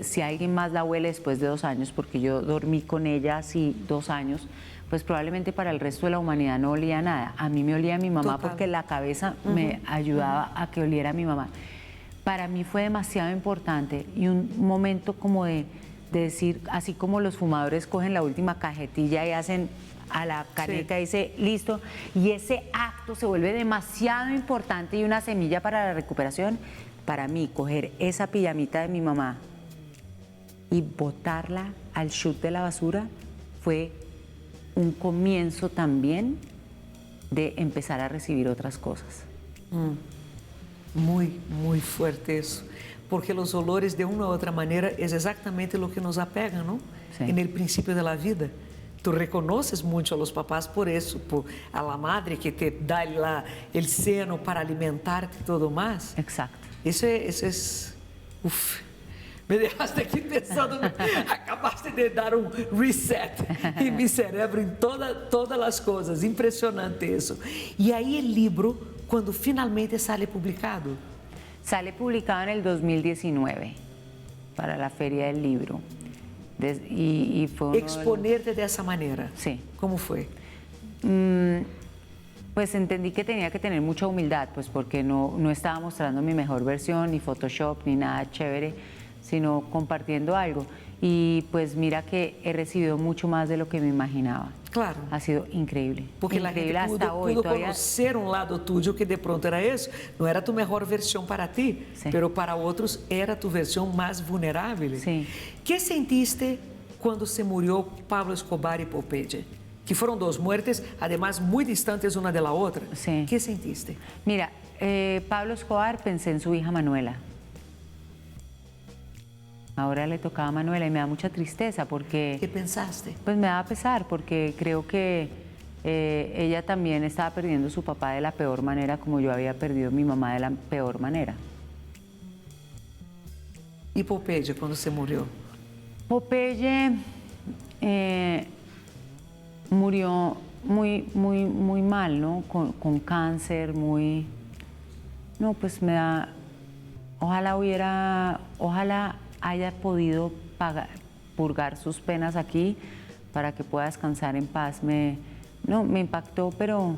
si alguien más la huele después de 2 años, porque yo dormí con ella así 2 años, pues probablemente para el resto de la humanidad no olía nada. A mí me olía a mi mamá porque la cabeza me ayudaba a que oliera a mi mamá. Para mí fue demasiado importante y un momento como de decir, así como los fumadores cogen la última cajetilla y hacen a la caneca y dice, listo, y ese acto se vuelve demasiado importante y una semilla para la recuperación. Para mí, coger esa pijamita de mi mamá y botarla al chute de la basura fue un comienzo también de empezar a recibir otras cosas. Muy, muy fuerte eso. Porque los olores, de una u otra manera, es exactamente lo que nos apega, ¿no? Sí. En el principio de la vida. Tú reconoces mucho a los papás por eso, a la madre que te da el seno para alimentarte y todo más. Exacto. Eso es Uf, me dejaste aqui pensando, acabaste de dar um reset em meu cérebro, em todas as coisas, impressionante isso. E aí o livro, quando finalmente sale publicado? Sale publicado en el 2019 para la Feria del Libro. Y fue uno Exponerte dessa maneira. Sí. Como foi? Pues entendí que tenía que tener mucha humildad, pues porque no estaba mostrando mi mejor versión, ni Photoshop, ni nada chévere, sino compartiendo algo. Y pues mira que he recibido mucho más de lo que me imaginaba. Claro. Ha sido increíble. Porque increíble a gente hasta hoy. pudo Todavía... conhecer um lado tuyo que de pronto era isso. Não era tu melhor versão para ti, Sí. pero para outros era tu versão mais vulnerável. Sí. Que sentiste quando se murió Pablo Escobar e Popeye? Que foram duas muertes, además muito distantes uma da outra. Sí. Que sentiste? Mira, Pablo Escobar, pensé en su hija Manuela. Ahora le tocaba a Manuela y me da mucha tristeza porque... Que pensaste? Pues me da pesar porque creo que ella también estaba perdiendo a su papá de la peor manera como yo había perdido a mi mamá de la peor manera. E Popeye, quando se murió? Popeye murió muy mal, ¿no? Con cáncer, muy... No, pues me da... Ojalá haya podido purgar sus penas aquí para que pueda descansar en paz. Me impactó, pero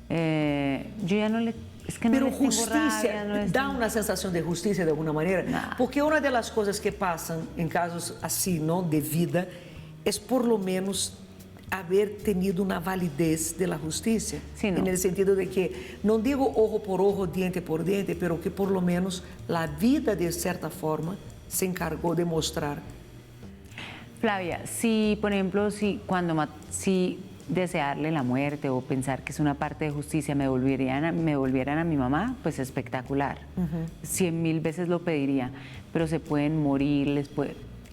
yo ya no le... Es que no Pero les tengo justiça, rabia, no les dá tengo- uma sensação de justiça de alguma maneira? Não. Porque uma das coisas que passam em casos assim, não, de vida, é por lo menos haver tenido uma validez da justiça. Sim, não. No sentido de que, não digo ojo por ojo, diente por diente, pero que por lo menos a vida, de certa forma, se encargou de mostrar. Flavia, si por ejemplo, si desearle la muerte o pensar que es una parte de justicia me volvieran a mi mamá, pues espectacular. 100.000 veces lo pediría, pero se pueden morir,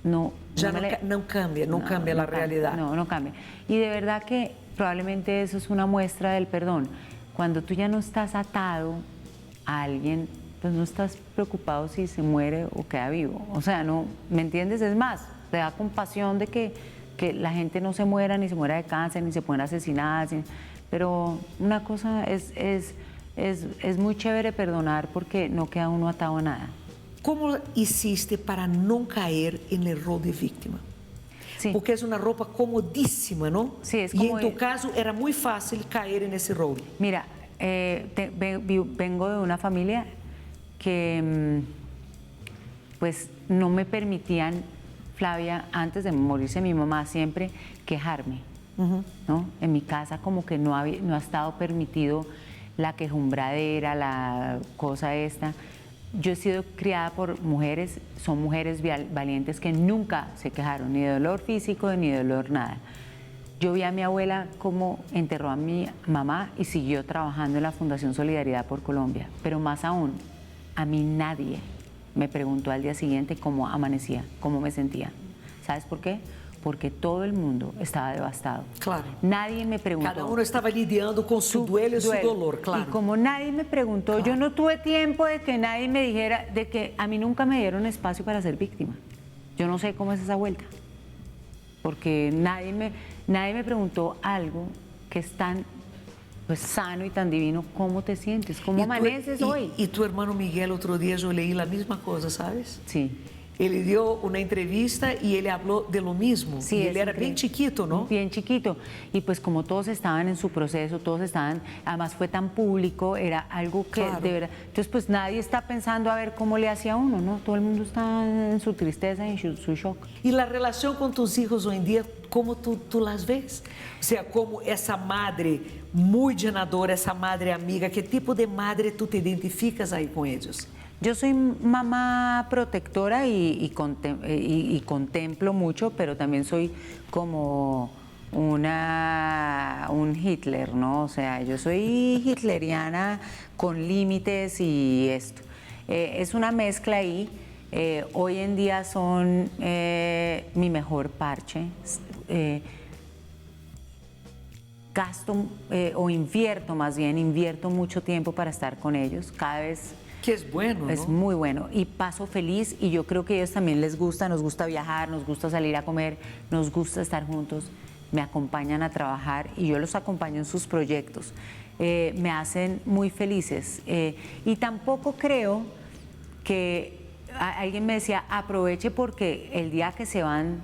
no, Já no me le- não cambia, não cambia a realidade. No cambia. Y de verdad que probablemente eso es una muestra del perdón. Cuando tú ya no estás atado a alguien, pues no estás preocupado si se muere o queda vivo. O sea, no, ¿me entiendes? Es más, te da compasión de que la gente no se muera, ni se muera de cáncer, ni se pueden asesinar. Pero una cosa es muy chévere perdonar porque no queda uno atado a nada. Como hiciste para não cair no rol de vítima? Sí. Porque é uma roupa comodíssima, não? Sí, es e como- em tu caso era muito fácil cair nesse rol. Mira, vengo de una familia que pues no me permitían, Flavia, antes de morirse mi mamá, siempre quejarme, ¿no? En mi casa como que no ha estado permitido la quejumbradera, la cosa esta. Yo he sido criada por mujeres, son mujeres valientes que nunca se quejaron, ni de dolor físico, ni de dolor nada. Yo vi a mi abuela cómo enterró a mi mamá y siguió trabajando en la Fundación Solidaridad por Colombia. Pero más aún, a mí nadie me preguntó al día siguiente cómo amanecía, cómo me sentía. ¿Sabes por qué? Porque todo el mundo estaba devastado. Claro. Nadie me preguntó. Cada uno estava lidiando com su duelo e su dolor, claro. Y como nadie me preguntó, yo no tuve tiempo de que nadie me dijera, de que a mí nunca me dieron espacio para ser víctima. Yo no sé cómo es esa vuelta. Porque nadie me preguntó algo que es tan pues, sano y tan divino. ¿Cómo te sientes? ¿Cómo amaneces hoy? E tu hermano Miguel, outro dia eu leí a mesma coisa, sabes? Sí. Ele deu uma entrevista e ele falou de lo mismo. Sí, y es ele era increíble. bem chiquito, ¿no? Bien chiquito. Y pues como todos estaban en su proceso, todos estaban, además fue tan público, era algo que Claro. de verdad. Entonces pues nadie está pensando a ver cómo le hacía uno, ¿no? Todo el mundo está en su tristeza y en su shock. E a relação com tus hijos hoje em dia, como tu las ves? O sea, como essa madre muito llenadora, essa madre amiga, que tipo de madre tu te identificas aí com eles? Yo soy mamá protectora y contemplo mucho, pero también soy como un Hitler, ¿no? O sea, yo soy hitleriana con límites y esto. Es una mezcla ahí. Hoy en día son mi mejor parche. Gasto o invierto, más bien, invierto mucho tiempo para estar con ellos. Cada vez Que es bueno, Es ¿no? muy bueno y paso feliz y yo creo que a ellos también les gusta, nos gusta viajar, nos gusta salir a comer, nos gusta estar juntos, me acompañan a trabajar y yo los acompaño en sus proyectos. Me hacen muy felices y tampoco creo que alguien me decía aproveche porque el día que se van,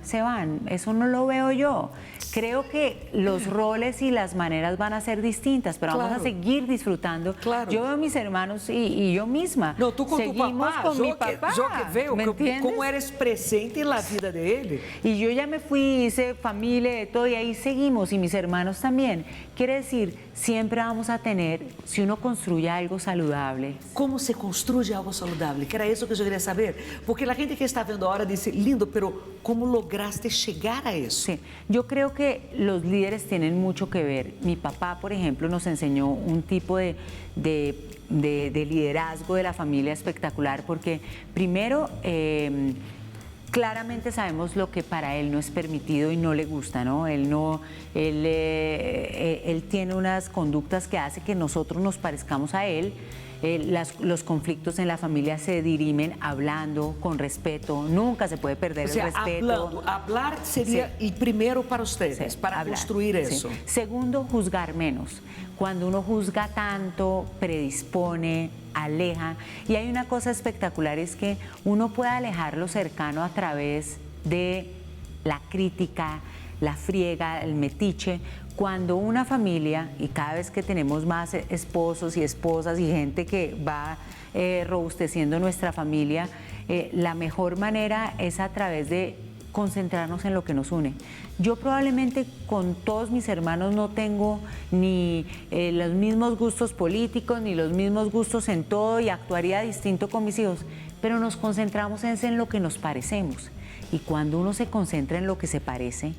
eso no lo veo yo. Creo que los roles y las maneras van a ser distintas, pero vamos a Claro. seguir disfrutando. Claro. Yo veo a mis hermanos y yo misma. Não, tu com tu Seguimos papá, con mi yo papá, que veo ¿me entiendes? como eres presente en la vida de él. Y yo ya me fui, hice familia, de todo, y ahí seguimos, y mis hermanos también. Quiere decir, siempre vamos a tener, si uno construye algo saludable. Como se construye algo saludable? Que era isso que eu queria saber. Porque a gente que está vendo ahora dice, lindo, pero como lograste chegar a isso? Sí, yo creo que los líderes tienen mucho que ver. Mi papá, por ejemplo, nos enseñó un tipo de liderazgo de la familia espectacular, porque primero, claramente sabemos lo que para él no es permitido y no le gusta, ¿no? Él tiene unas conductas que hace que nosotros nos parezcamos a él. Los conflictos en la familia se dirimen hablando, con respeto, nunca se puede perder O sea, el respeto. hablar sería el primero para ustedes, Sí, para hablar, construir sí. eso. Segundo, juzgar menos. Cuando uno juzga tanto, predispone, aleja. Y hay una cosa espectacular, es que uno puede alejar lo cercano a través de la crítica, la friega, el metiche. Cuando una familia, y cada vez que tenemos más esposos y esposas y gente que va robusteciendo nuestra familia, la mejor manera es a través de concentrarnos en lo que nos une. Yo probablemente con todos mis hermanos no tengo ni los mismos gustos políticos, ni los mismos gustos en todo y actuaría distinto con mis hijos, pero nos concentramos en lo que nos parecemos. Y cuando uno se concentra en lo que se parece,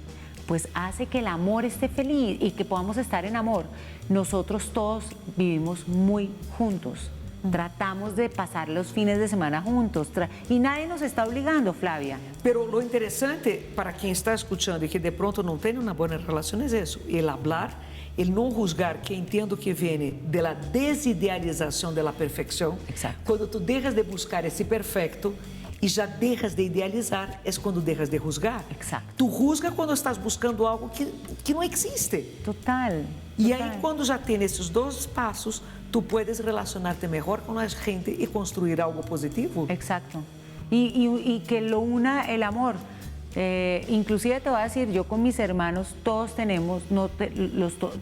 pues hace que el amor esté feliz y que podamos estar en amor. Nosotros todos vivimos muy juntos. Tratamos de pasar los fines de semana juntos y nadie nos está obligando, Flavia. Pero lo interesante para quien está escuchando y que de pronto no tiene una buena relación es eso, el hablar, el no juzgar, que entiendo que viene de la desidealización de la perfección. Exacto. Cuando tú dejas de buscar ese perfecto y ya dejas de idealizar, es cuando dejas de juzgar. Exacto. Tú juzgas cuando estás buscando algo que no existe. Total. Y total. ahí cuando ya tienes esos dos pasos, tú puedes relacionarte mejor con la gente y construir algo positivo. Exacto. Y que lo una el amor. Inclusive te voy a decir, yo con mis hermanos, todos tenemos,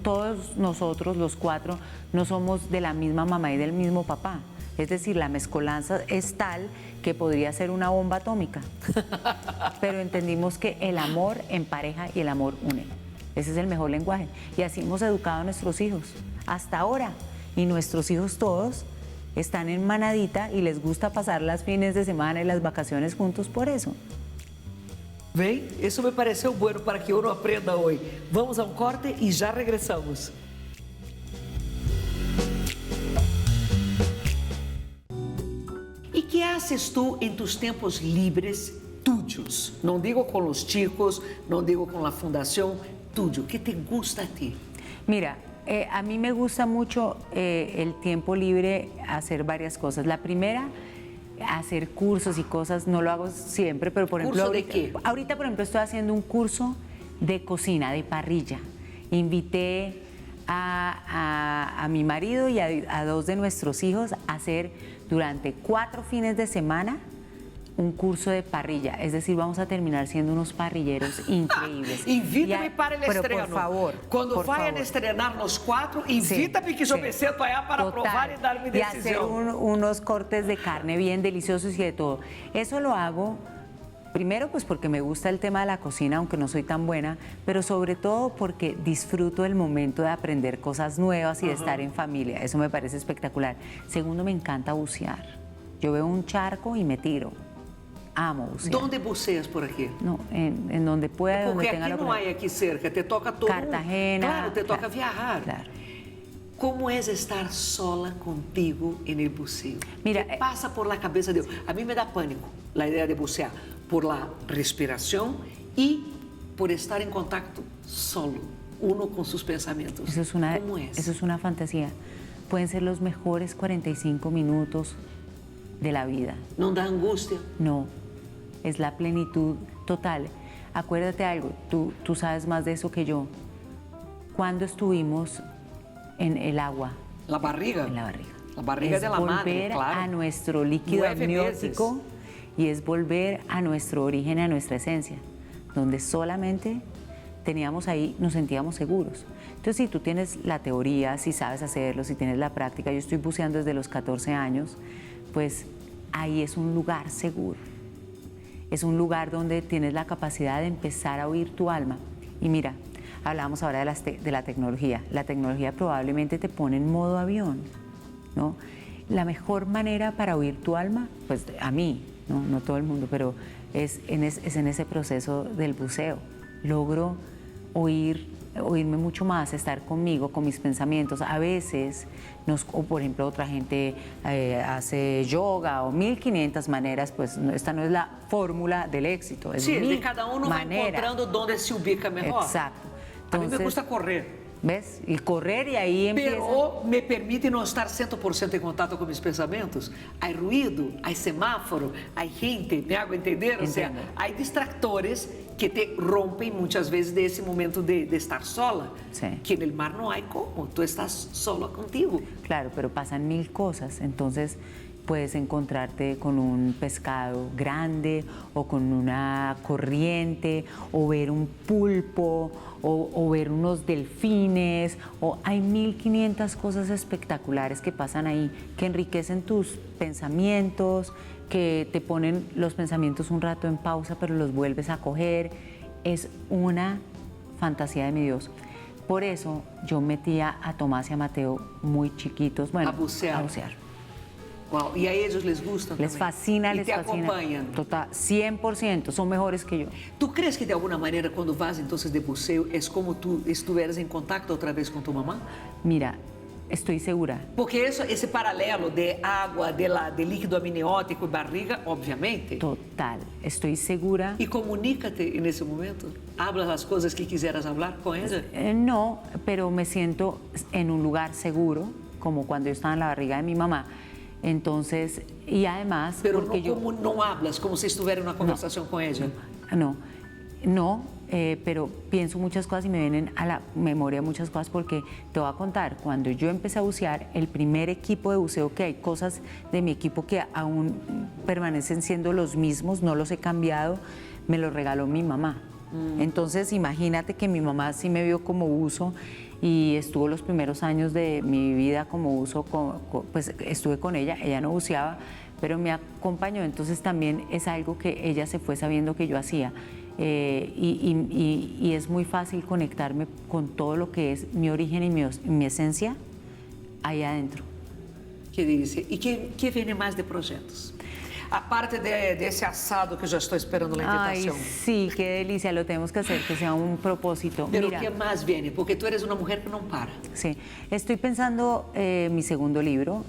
todos nosotros, los cuatro, no somos de la misma mamá y del mismo papá. Es decir, la mezcolanza es tal que podría ser una bomba atómica. Pero entendimos que el amor empareja y el amor une. Ese es el mejor lenguaje. Y así hemos educado a nuestros hijos hasta ahora. Y nuestros hijos todos están en manadita y les gusta pasar las fines de semana y las vacaciones juntos por eso. Bem, isso me pareceu bueno para que uno aprenda hoy. Vamos a un corte y ya regresamos. ¿Y qué haces tú en tus tiempos libres tuyos? No digo con los chicos, no digo con la fundación, tuyo. ¿Qué te gusta a ti? Mira, a mí me gusta mucho el tiempo libre hacer varias cosas. La primera, hacer cursos y cosas, no lo hago siempre, pero por ejemplo... ¿Curso de qué? Ahorita, por ejemplo, estoy haciendo un curso de cocina, de parrilla. Invité a mi marido y a dos de nuestros hijos a hacer durante 4 fines de semana un curso de parrilla. Es decir, vamos a terminar siendo unos parrilleros increíbles. Invita-me para el pero estreno. por favor. Quando por vayan favor. a estrenar los 4, invita-me que yo me siento allá para Total. probar y dar mi Y hacer decisión. unos cortes de carne bien deliciosos y de todo. Eso lo hago primero pues porque me gusta el tema de la cocina, aunque no soy tan buena, pero sobre todo porque disfruto el momento de aprender cosas nuevas y de estar en familia. Eso me parece espectacular. Segundo, me encanta bucear. Yo veo un charco y me tiro. Amo bucear. ¿Dónde buceas por aquí? No, en donde pueda, donde Porque tenga aquí la no oportunidad. hay aquí cerca, te toca todo. Cartagena. Claro, te toca Claro, viajar. claro. ¿Cómo es estar sola contigo en el buceo? Mira, ¿Qué pasa por la cabeza de uno? A mí me da pánico la idea de bucear por la respiración y por estar en contacto solo, uno con sus pensamientos. Eso es ¿Cómo es? Eso es una fantasía. Pueden ser los mejores 45 minutos de la vida. Não dá angústia? No, es la plenitud total. Acuérdate algo, tú sabes más de eso que yo. Cuando estuvimos en el agua, La barriga? en la barriga. La barriga es de la madre, volver claro. a nuestro líquido 9 amniótico meses. y es volver a nuestro origen, a nuestra esencia, donde solamente teníamos ahí, nos sentíamos seguros. Entonces, si tú tienes la teoría, si sabes hacerlo, si tienes la práctica, yo estoy buceando desde los 14 años, pues ahí es un lugar seguro. Es un lugar donde tienes la capacidad de empezar a oír tu alma. Y mira, hablamos ahora de la tecnología. La tecnología probablemente te pone en modo avión, ¿no? La mejor manera para oír tu alma, pues a mí, no todo el mundo, pero es en ese proceso del buceo. Logro oírme mucho más, estar conmigo, con mis pensamientos. A veces, o por ejemplo, otra gente hace yoga o 1500 maneras, pues esta no es la fórmula del éxito, es Sí, mi de cada uno va manera. encontrando dónde se ubica mejor. Exacto. A mí me Entonces, gusta correr. ¿ves? Y correr y ahí empieza. Pero me permite não estar 100% em contato com meus pensamentos. Há ruído, há semáforo, há gente, me hago entender? Ou seja, Entendo. há distractores que te rompem muitas vezes desse momento de estar sola. Sí. Que no mar não há como, tu estás sola contigo. Claro, pero pasan mil cosas. Entonces puedes encontrarte con un pescado grande o con una corriente o ver un pulpo o ver unos delfines. Hay 1500 cosas espectaculares que pasan ahí, que enriquecen tus pensamientos, que te ponen los pensamientos un rato en pausa, pero los vuelves a coger. Es una fantasía de mi Dios. Por eso yo metía a Tomás y a Mateo muy chiquitos, bueno, A bucear. Uau, e a eles les gusta Les também. fascina, e les te fascina. acompanham. Total, 100%, son mejores que yo. Tu crees que de alguma maneira, quando vas então de buceo, é como tu estuvieras em contato outra vez com tu mamã? Mira, estoy segura. Porque esse paralelo de água, de líquido amniótico e barriga, obviamente. Total, estoy segura. E comunícate nesse momento. Hablas as coisas que quisieras hablar com ela. No, pero me siento en un lugar seguro, como cuando yo estaba en la barriga de mi mamá. Entonces, y además, Pero porque não, yo... como não hablas, como se estuviera em uma conversação com ela. No, pero pienso muchas cosas y me vienen a la memoria muchas cosas porque te voy a contar, cuando yo empecé a bucear, el primer equipo de buceo, que hay cosas de mi equipo que aún permanecen siendo los mismos, no los he cambiado, me los regaló mi mamá. Entonces, imagínate que mi mamá sí me vio como buzo y estuvo los primeros años de mi vida como buzo, pues estuve con ella no buceaba, pero me acompañó, entonces también es algo que ella se fue sabiendo que yo hacía. Y es muy fácil conectarme con todo lo que es mi origen y mi esencia ahí adentro. Que delícia. E que vem mais de projetos? A parte desse assado que eu já estou esperando na Ay, invitação. sí, qué delicia, lo tenemos que hacer, que sea un propósito. Pero Mira, que mais vem? Porque tu eres uma mulher que não para. sí, estoy pensando mi segundo libro,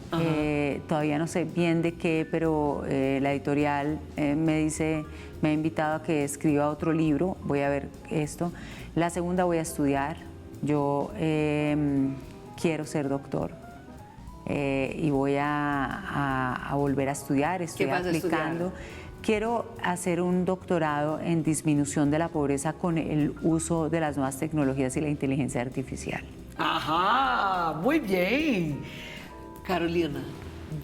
todavía no sé bien de qué, pero la editorial me ha invitado a que escriba otro libro, voy a ver esto. La segunda voy a estudiar, yo quiero ser doctor. Y voy a volver a estudiar, estoy ¿Qué vas a aplicando. estudiar? Quiero hacer un doctorado en disminución de la pobreza con el uso de las nuevas tecnologías y la inteligencia artificial. Aham, muito bem. Carolina,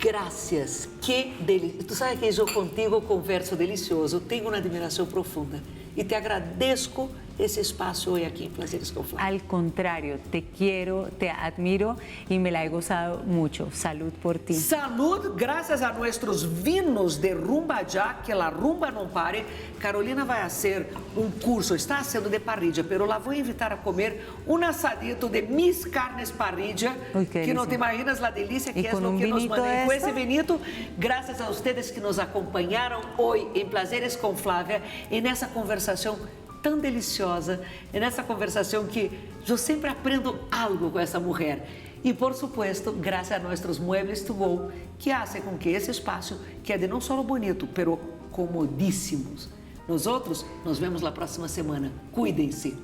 graças. Que delícia. Tu sabe que eu contigo converso delicioso, tenho uma admiração profunda e te agradeço esse espaço hoje aqui em Prazeres com Flávia. Al contrario, te quiero, te admiro y me la he gozado mucho. Salud por ti. Salud, graças a nossos vinos de Rumba Já, que a rumba não pare. Carolina vai fazer curso, está sendo de parrilla, pero la vou invitar a comer asadito de mis carnes parrilla, Uy, qué que não delicia. te imaginas la delicia que Y é con lo un que nos vinito manda. de Com esto. esse vinito, graças a ustedes que nos acompanharam hoje em Prazeres com Flávia e nessa conversação tão deliciosa, e nessa conversação que eu sempre aprendo algo com essa mulher. E, por supuesto, graças a nossos muebles to go, que fazem com que esse espaço quede não só bonito, pero comodíssimos. Nós outros nos vemos na próxima semana. Cuidem-se.